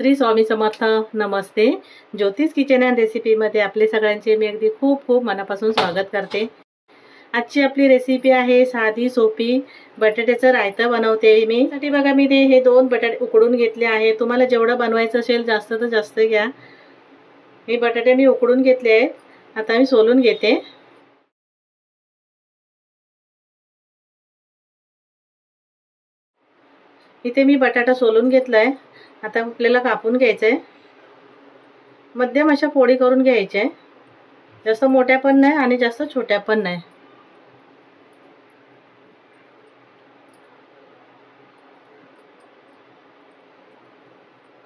श्री स्वामी समर्थ. नमस्ते. ज्योतिष kitchen and रेसिपीमध्ये आपले सगळ्यांचे मी अगदी खूप खूप मनापासून स्वागत करते. आजची आपली रेसिपी आहे साधी सोपी बटाट्याचं रायतं बनवते मी. साठी बघा मी हे 2 बटाटे उकडून घेतले आहे. तुम्हाला जेवढं बनवायचं असेल जास्त तर जास्त घ्या. हे बटाटे मी उकडून घेतले आहेत. आता मी सोलून घेते. इथे मी बटाटा सोलून घेतलाय. आता आपल्याला कापून घ्यायचं आहे. मध्यम अशा फोडी करून घ्यायच्या आहे. जास्त मोठ्या पण नाही आणि जास्त छोट्या पण नाही.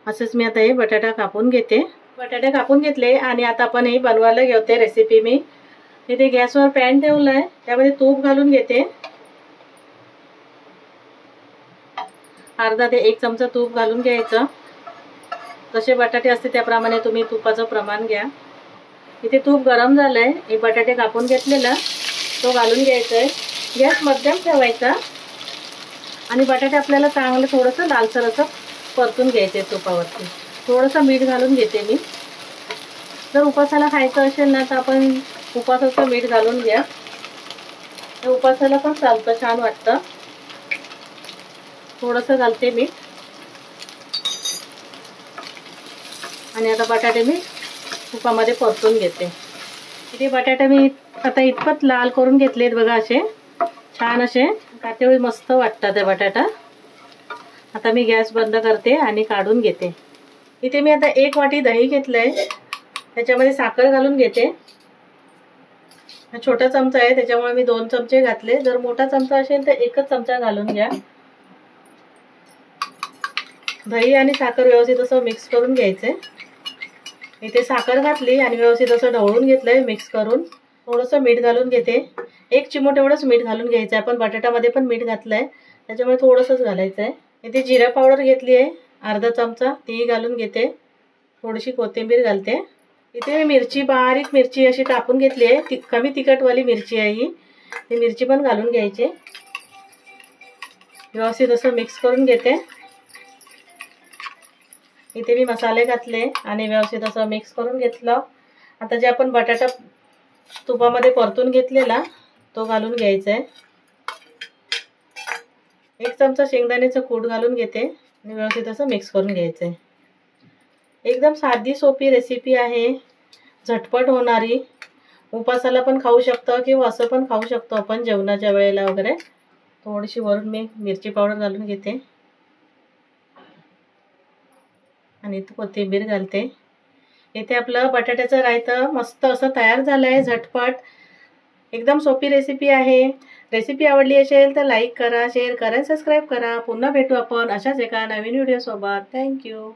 असंच मी आता हे बटाटा कापून घेते. बटाटे कापून घेतले आणि आता आपण हे बनवायला घेते रेसिपी. मी इथे गॅसवर पॅन ठेवलाय. त्यामध्ये तूप घालून घेते. अर्धा ते 1 चमचा तूप घालून घ्यायचं. जसे बटाटे असते त्याप्रमाणे तुम्ही तुपाचं प्रमाण घ्या. इथे तूप गरम झालंय. हे बटाटे कापून घेतलेला तो घालून घ्यायचा आहे. गॅस मध्यम ठेवायचा आणि बटाटे आपल्याला चांगलं थोडंसं लालसर असं परतून घ्यायचे तुपावरती. थोडंसं मीठ घालून घेते मी. जर उपासाला खायचं असेल ना तर आपण उपासाचं मीठ घालून घ्या. तर उपासाला पण चालतं, छान वाटतं. थोडंसं घालते मीठ आणि आता बटाटे मी तुपामध्ये परतून घेते. इथे बटाटे मी आता इतपत लाल करून घेतलेत बघा. असे छान असे काटेळी मस्त वाटतात ते बटाटा. आता मी गॅस बंद करते आणि काढून घेते. इथे मी आता 1 वाटी दही घेतलंय. त्याच्यामध्ये साखर घालून घेते. हा छोटा चमचा आहे त्याच्यामुळे मी 2 चमचे घातले. जर मोठा चमचा असेल तर 1च चमचा घालून घ्या. दही आणि साखर व्यवस्थित असं मिक्स करून घ्यायचंय. इथे साखर घातली आणि व्यवस्थित असं ढवळून घेतलंय मिक्स करून. थोडंसं मीठ घालून घेते. 1 चिमूट एवढंच मीठ घालून घ्यायचं. आपण बटाट्यामध्ये पण मीठ घातलंय त्याच्यामुळे थोडंसंच घालायचं आहे. इथे जिरा पावडर घेतली आहे अर्धा चमचा, तीही घालून घेते. थोडीशी कोथिंबीर घालते. इथे मी मिरची, बारीक मिरची अशी कापून घेतली आहे. कमी तिखटवाली मिरची आहे ही. ती मिरची पण घालून घ्यायची. व्यवस्थित असं मिक्स करून घेते. इथे मी मसाले घातले आणि व्यवस्थित असं मिक्स करून घेतलं. आता जे आपण बटाटा तुपामध्ये परतून घेतलेला तो घालून घ्यायचा आहे. 1 चमचा शेंगदाण्याचं कूट घालून घेते आणि व्यवस्थित असं मिक्स करून घ्यायचं आहे. एकदम साधी सोपी रेसिपी आहे, झटपट होणारी. उपासाला पण खाऊ शकतो किंवा असं पण खाऊ शकतो आपण जेवणाच्या वेळेला वगैरे. थोडीशी वरून मी मिरची पावडर घालून घेते आणि कोथिंबीर घालते. इथे आपलं बटाट्याचं रायतं मस्त असं तयार झालंय. झटपट एकदम सोपी रेसिपी आहे. रेसिपी आवडली असेल तर लाईक करा, शेअर करा, सबस्क्राईब करा. पुन्हा भेटू आपण अशाच एका नवीन व्हिडिओ सोबत. थँक्यू.